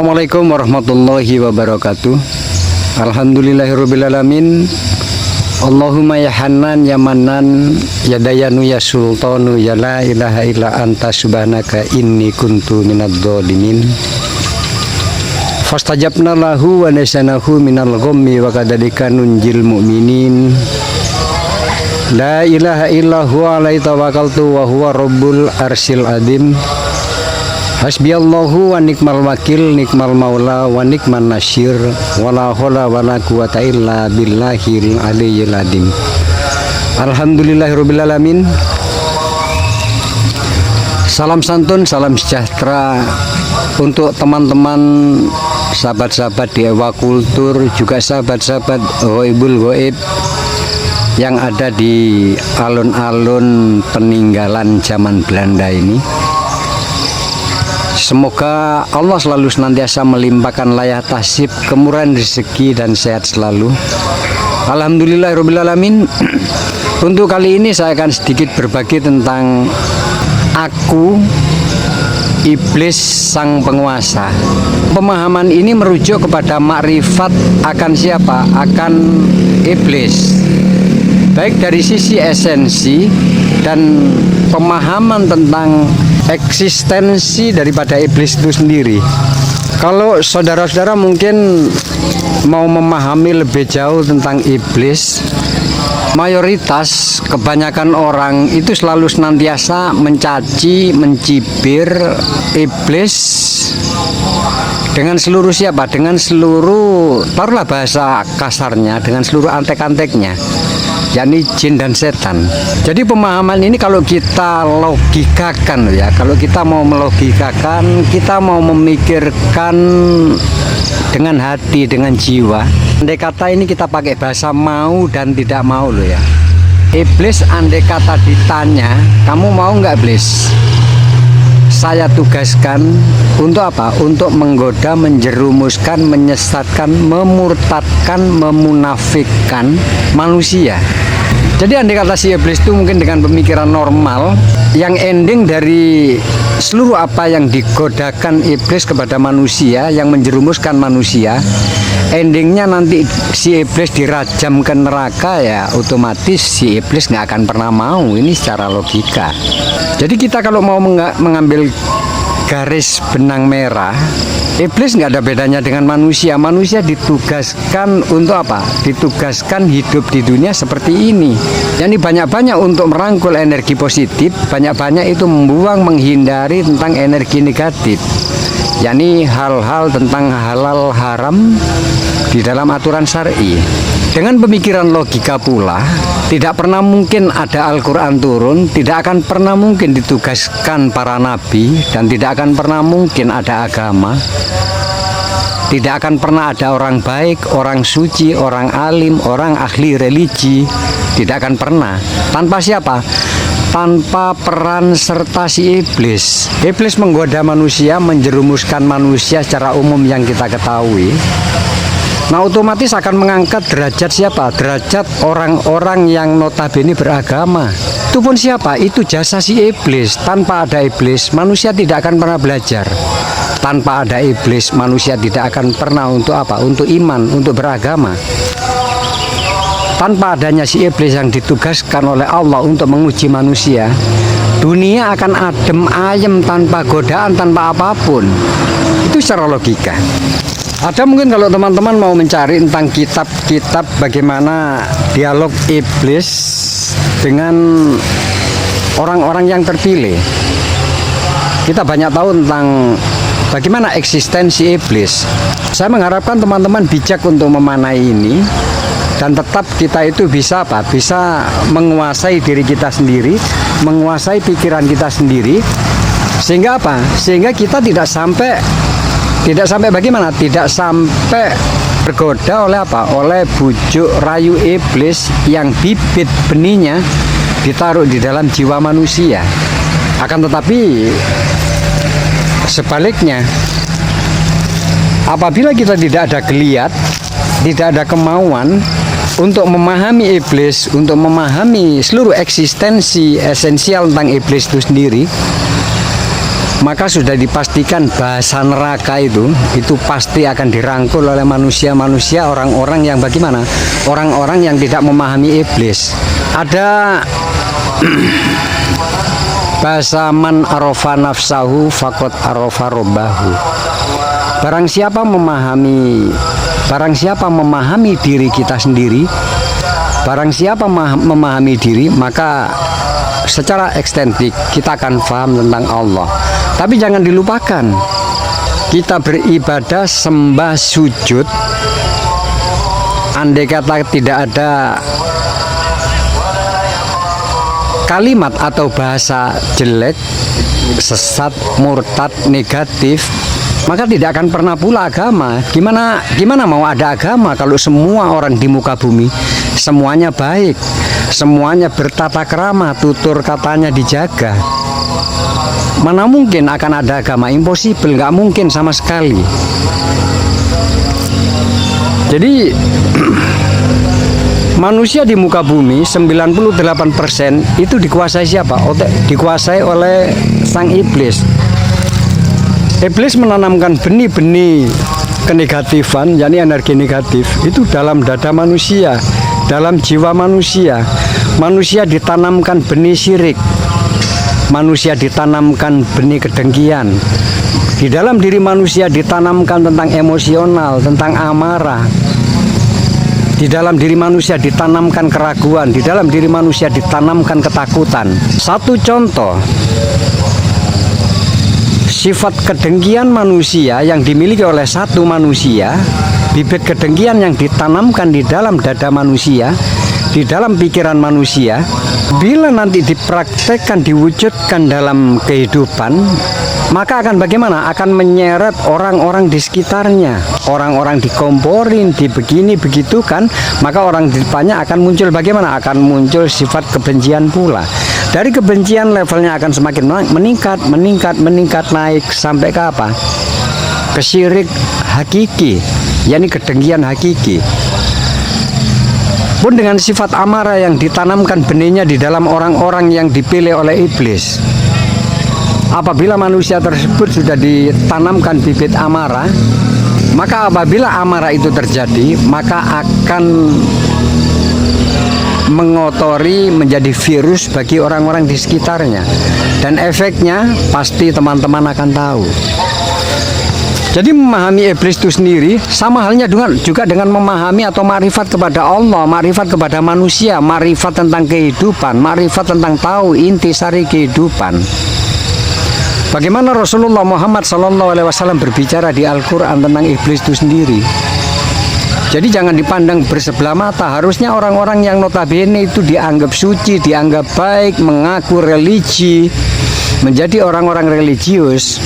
Assalamualaikum warahmatullahi wabarakatuh. Alhamdulillahirrabbilalamin. Allahumma ya Hanan ya Manan ya Dayanu ya Sultanu ya la ilaha illa anta subhanaka inni kuntu minadz dzalimin. Fastajabna lahu wa nasanahu minal ghammi wa kadzalika nunjil mu'minin. La ilaha illa huwa alaihi tawakkaltu wa huwa rabbul arsyil adzim. Hasbiyallahu wa nikmal wakil, nikmal maula wa nikman nasyir, wala haula wala quwata illa billahil aliyyil adzim. Alhamdulillahirabbil alamin. Salam santun, salam sejahtera untuk teman-teman sahabat-sahabat di Ewa Kultur, juga sahabat-sahabat Ghaibul Ghaib yang ada di alun-alun peninggalan zaman Belanda ini. Semoga Allah selalu senantiasa melimpahkan layah tasib, kemurahan rezeki dan sehat selalu. Alhamdulillahirabbil alamin. Untuk kali ini saya akan sedikit berbagi tentang aku, iblis sang penguasa. Pemahaman ini merujuk kepada makrifat akan siapa? Akan iblis. Baik dari sisi esensi dan pemahaman tentang eksistensi daripada iblis itu sendiri. Kalau saudara-saudara mungkin mau memahami lebih jauh tentang iblis, mayoritas kebanyakan orang itu selalu senantiasa mencaci, mencibir iblis dengan seluruh siapa? Dengan seluruh, taruhlah bahasa kasarnya, dengan seluruh antek-anteknya, yakni jin dan setan. Jadi pemahaman ini kalau kita logikakan ya, kalau kita mau melogikakan, kita mau memikirkan dengan hati, dengan jiwa. Andai kata ini kita pakai bahasa mau dan tidak mau loh ya. Iblis andai kata ditanya, kamu mau nggak iblis? Saya tugaskan untuk apa? Untuk menggoda, menjerumuskan, menyesatkan, memurtadkan, memunafikkan manusia. Jadi andai kata si iblis itu mungkin dengan pemikiran normal, yang ending dari seluruh apa yang digodakan iblis kepada manusia, yang menjerumuskan manusia, endingnya nanti si iblis dirajam ke neraka, ya otomatis si iblis nggak akan pernah mau. Ini secara logika. Jadi kita kalau mau mengambil garis benang merah, iblis nggak ada bedanya dengan manusia. Manusia ditugaskan untuk apa? Ditugaskan hidup di dunia seperti ini. Jadi banyak-banyak untuk merangkul energi positif, banyak-banyak itu membuang, menghindari tentang energi negatif. yakni hal-hal tentang halal haram di dalam aturan syar'i. Dengan pemikiran logika pula, tidak pernah mungkin ada Al-Quran turun, tidak akan pernah mungkin ditugaskan para nabi, dan tidak akan pernah mungkin ada agama. Tidak akan pernah ada orang baik, orang suci, orang alim, orang ahli religi. Tidak akan pernah. Tanpa siapa? Tanpa peran serta si iblis. Iblis menggoda manusia, menjerumuskan manusia secara umum yang kita ketahui. Nah, otomatis akan mengangkat derajat siapa? Derajat orang-orang yang notabene beragama. Itu pun siapa? Itu jasa si iblis. Tanpa ada iblis, manusia tidak akan pernah belajar. Tanpa ada iblis, manusia tidak akan pernah untuk apa? Untuk iman, untuk beragama. Tanpa adanya si iblis yang ditugaskan oleh Allah untuk menguji manusia, dunia akan adem ayem tanpa godaan, tanpa apapun. Itu secara logika. Ada mungkin kalau teman-teman mau mencari tentang kitab-kitab bagaimana dialog iblis dengan orang-orang yang terpilih. Kita banyak tahu tentang bagaimana eksistensi iblis. Saya mengharapkan teman-teman bijak untuk memanai ini, dan tetap kita itu bisa apa? Bisa menguasai diri kita sendiri, menguasai pikiran kita sendiri, sehingga apa? Sehingga kita tidak sampai bagaimana? Tidak sampai bergoda oleh apa? Oleh bujuk rayu iblis yang bibit benihnya ditaruh di dalam jiwa manusia. Akan tetapi sebaliknya, apabila kita tidak ada geliat, tidak ada kemauan untuk memahami iblis, untuk memahami seluruh eksistensi esensial tentang iblis itu sendiri, maka sudah dipastikan bahasa neraka itu pasti akan dirangkul oleh manusia-manusia, orang-orang yang bagaimana? Orang-orang yang tidak memahami iblis. Ada bahasa man arofa nafsahu faqad arofa robbahu. Barang siapa memahami diri kita sendiri, barang siapa memahami diri, maka secara ekstensif kita akan paham tentang Allah. Tapi jangan dilupakan, kita beribadah, sembah, sujud, andai kata tidak ada kalimat atau bahasa jelek, sesat, murtad, negatif, maka tidak akan pernah pula agama. Gimana mau ada agama kalau semua orang di muka bumi semuanya baik, semuanya bertata krama, tutur katanya dijaga? Mana mungkin akan ada agama? Impossible, nggak mungkin sama sekali. Jadi manusia di muka bumi 98% itu dikuasai siapa? Dikuasai oleh sang iblis. Iblis menanamkan benih-benih kenegatifan, yakni energi negatif, itu dalam dada manusia, dalam jiwa manusia. Manusia ditanamkan benih syirik, manusia ditanamkan benih kedengkian. Di dalam diri manusia ditanamkan tentang emosional, tentang amarah. Di dalam diri manusia ditanamkan keraguan, di dalam diri manusia ditanamkan ketakutan. Satu contoh, sifat kedengkian manusia yang dimiliki oleh satu manusia, bibit kedengkian yang ditanamkan di dalam dada manusia, di dalam pikiran manusia, bila nanti dipraktekkan, diwujudkan dalam kehidupan, maka akan bagaimana? Akan menyeret orang-orang di sekitarnya. Orang-orang dikomporin, dibegini begitu kan, maka orang di depannya akan muncul bagaimana? Akan muncul sifat kebencian pula. Dari kebencian levelnya akan semakin meningkat, naik sampai ke apa? Ke syirik hakiki, yakni kedengkian hakiki. Pun dengan sifat amarah yang ditanamkan benihnya di dalam orang-orang yang dipilih oleh iblis. Apabila manusia tersebut sudah ditanamkan bibit amarah, maka apabila amarah itu terjadi, maka akan mengotori, menjadi virus bagi orang-orang di sekitarnya. Dan efeknya pasti teman-teman akan tahu. Jadi memahami iblis itu sendiri sama halnya juga dengan memahami atau ma'rifat kepada Allah, ma'rifat kepada manusia, ma'rifat tentang kehidupan, ma'rifat tentang tahu intisari kehidupan. Bagaimana Rasulullah Muhammad SAW berbicara di Al-Quran tentang iblis itu sendiri. Jadi jangan dipandang bersebelah mata. Harusnya orang-orang yang notabene itu dianggap suci, dianggap baik, mengaku religi, menjadi orang-orang religius,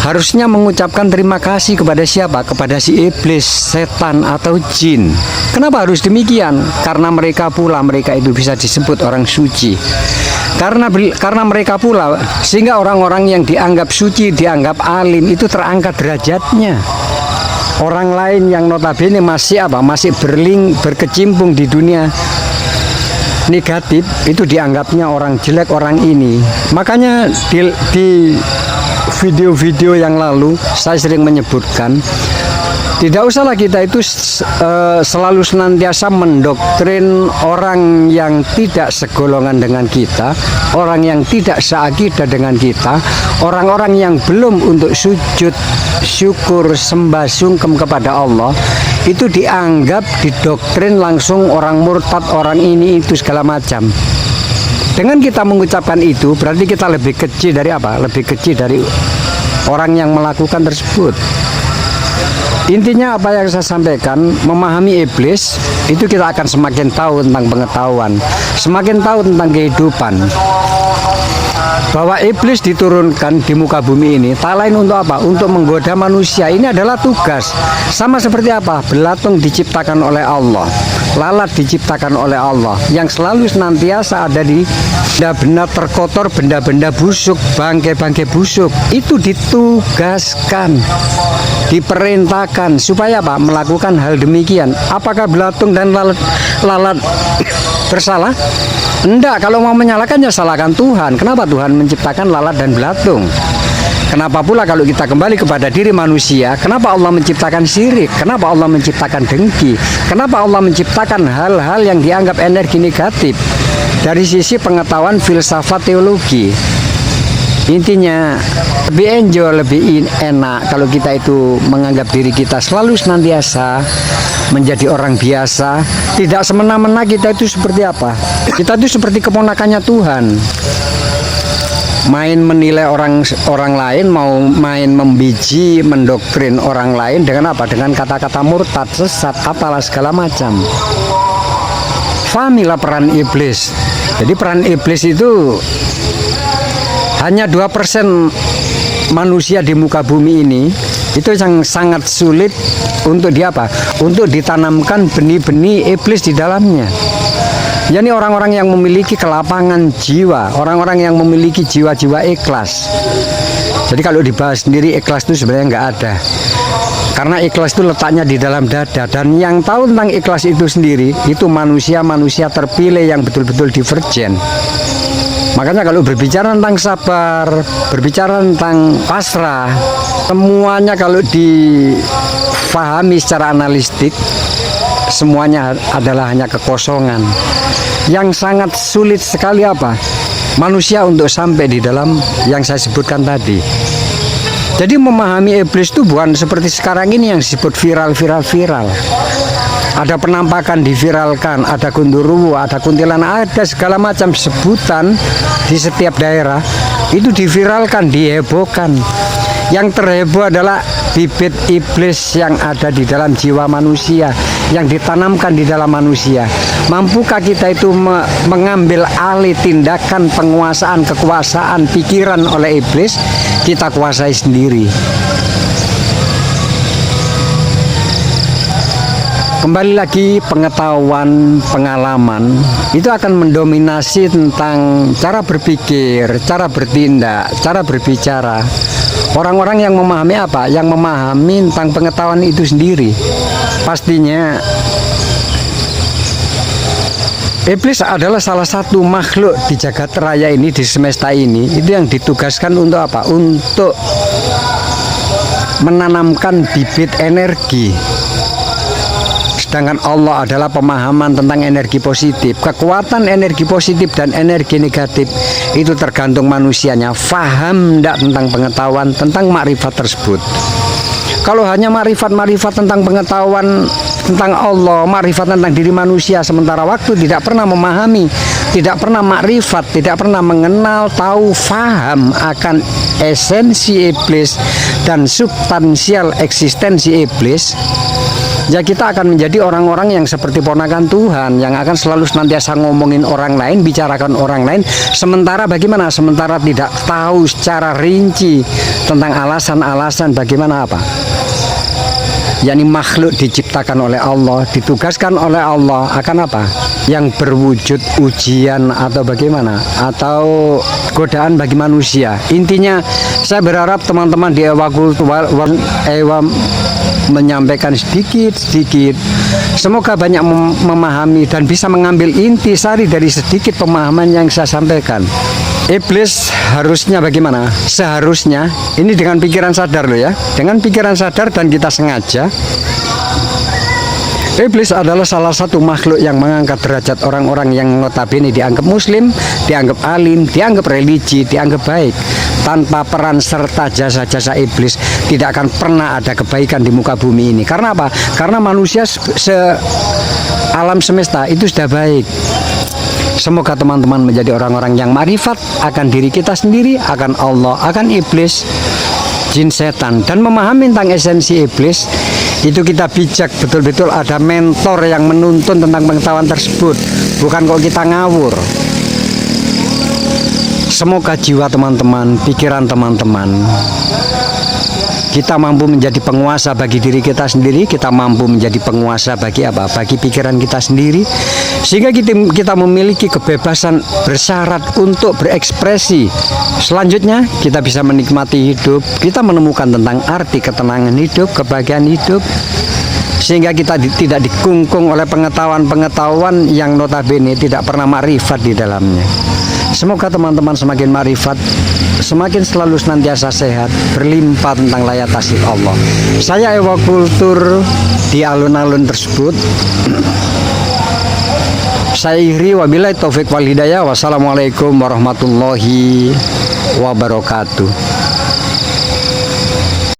harusnya mengucapkan terima kasih kepada siapa? Kepada si iblis, setan atau jin. Kenapa harus demikian? Karena mereka itu bisa disebut orang suci. Karena mereka pula, sehingga orang-orang yang dianggap suci, dianggap alim itu terangkat derajatnya. Orang lain yang notabene masih berkecimpung di dunia negatif, itu dianggapnya orang jelek, orang ini. Makanya di video-video yang lalu saya sering menyebutkan, tidak usahlah kita itu selalu senantiasa mendoktrin orang yang tidak segolongan dengan kita, orang yang tidak seakidah dengan kita, orang-orang yang belum untuk sujud, syukur, sembah, sungkem kepada Allah, itu dianggap, didoktrin langsung orang murtad, orang ini, itu segala macam. Dengan kita mengucapkan itu, berarti kita lebih kecil dari apa? Lebih kecil dari orang yang melakukan tersebut. Intinya apa yang saya sampaikan, memahami iblis itu kita akan semakin tahu tentang pengetahuan, semakin tahu tentang kehidupan. Bahwa iblis diturunkan di muka bumi ini tak lain untuk apa? Untuk menggoda manusia. Ini adalah tugas. Sama seperti apa? Belatung diciptakan oleh Allah, lalat diciptakan oleh Allah, yang selalu senantiasa ada di benda-benda terkotor, benda-benda busuk, bangkai-bangkai busuk. Itu ditugaskan. diperintahkan supaya apa? Melakukan hal demikian. Apakah belatung dan lalat bersalah? Enggak, kalau mau menyalahkan ya salahkan Tuhan. Kenapa Tuhan menciptakan lalat dan belatung? Kenapa pula kalau kita kembali kepada diri manusia, kenapa Allah menciptakan syirik? Kenapa Allah menciptakan dengki? Kenapa Allah menciptakan hal-hal yang dianggap energi negatif? Dari sisi pengetahuan filsafat teologi. Intinya lebih enjoy, lebih enak kalau kita itu menganggap diri kita selalu senantiasa menjadi orang biasa, tidak semena-mena kita itu seperti apa. Kita itu seperti keponakannya Tuhan. Main menilai orang lain, mau main membiji, mendoktrin orang lain dengan apa? Dengan kata-kata murtad, sesat, apalah segala macam. Fahamilah peran iblis. Jadi peran iblis itu hanya 2% manusia di muka bumi ini, itu yang sangat sulit untuk untuk ditanamkan benih-benih iblis di dalamnya. Yani orang-orang yang memiliki kelapangan jiwa, orang-orang yang memiliki jiwa-jiwa ikhlas. Jadi kalau dibahas sendiri ikhlas itu sebenarnya nggak ada. Karena ikhlas itu letaknya di dalam dada, dan yang tahu tentang ikhlas itu sendiri itu manusia-manusia terpilih yang betul-betul divergen. Makanya kalau berbicara tentang sabar, berbicara tentang pasrah, semuanya kalau difahami secara analitik, semuanya adalah hanya kekosongan. Yang sangat sulit sekali apa? Manusia untuk sampai di dalam yang saya sebutkan tadi. Jadi memahami iblis itu bukan seperti sekarang ini yang disebut viral. Ada penampakan diviralkan, ada gundurwo, ada kuntilanak, ada segala macam sebutan di setiap daerah. Itu diviralkan, dihebohkan. Yang terheboh adalah bibit iblis yang ada di dalam jiwa manusia, yang ditanamkan di dalam manusia. Mampukah kita itu mengambil alih tindakan penguasaan, kekuasaan, pikiran oleh iblis? Kita kuasai sendiri. Kembali lagi, pengetahuan, pengalaman itu akan mendominasi tentang cara berpikir, cara bertindak, cara berbicara. Orang-orang yang memahami apa? Yang memahami tentang pengetahuan itu sendiri. Pastinya iblis adalah salah satu makhluk di jagat raya ini, di semesta ini, itu yang ditugaskan untuk apa? Untuk menanamkan bibit energi. Sedangkan Allah adalah pemahaman tentang energi positif. Kekuatan energi positif dan energi negatif itu tergantung manusianya faham tidak tentang pengetahuan, tentang makrifat tersebut. Kalau hanya makrifat tentang pengetahuan tentang Allah, makrifat tentang diri manusia, sementara waktu tidak pernah memahami, tidak pernah makrifat, tidak pernah mengenal, tahu, faham akan esensi iblis dan substansial eksistensi iblis, ya kita akan menjadi orang-orang yang seperti ponakan Tuhan, yang akan selalu senantiasa ngomongin orang lain, bicarakan orang lain, sementara bagaimana? Sementara tidak tahu secara rinci tentang alasan-alasan bagaimana apa? yakni makhluk diciptakan oleh Allah, ditugaskan oleh Allah akan apa? Yang berwujud ujian atau bagaimana? Atau godaan bagi manusia. Intinya saya berharap teman-teman di Ewa menyampaikan sedikit-sedikit. Semoga banyak memahami dan bisa mengambil intisari dari sedikit pemahaman yang saya sampaikan. Iblis harusnya bagaimana? Seharusnya, ini dengan pikiran sadar loh ya, dengan pikiran sadar dan kita sengaja. Iblis adalah salah satu makhluk yang mengangkat derajat orang-orang yang notabene dianggap muslim, dianggap alim, dianggap religi, dianggap baik. Tanpa peran serta jasa-jasa iblis tidak akan pernah ada kebaikan di muka bumi ini. Karena apa? Karena manusia alam semesta itu sudah baik. Semoga teman-teman menjadi orang-orang yang marifat akan diri kita sendiri, akan Allah, akan iblis, jin, setan, dan memahami tentang esensi iblis. Itu kita bijak, betul-betul ada mentor yang menuntun tentang pengetahuan tersebut, bukan kok kita ngawur. Semoga jiwa teman-teman, pikiran teman-teman Kita mampu menjadi penguasa bagi diri kita sendiri, kita mampu menjadi penguasa bagi apa? Bagi pikiran kita sendiri, sehingga kita memiliki kebebasan bersyarat untuk berekspresi. Selanjutnya kita bisa menikmati hidup, kita menemukan tentang arti ketenangan hidup, kebahagiaan hidup, sehingga kita tidak dikungkung oleh pengetahuan-pengetahuan yang notabene tidak pernah makrifat di dalamnya. Semoga teman-teman semakin makrifat, semakin selalu senantiasa sehat, berlimpah tentang layak tasbih Allah. Saya Ewa Kultur di alun-alun tersebut. Saya ikhri wabillahi taufik wal hidayah. Wassalamualaikum warahmatullahi wabarakatuh.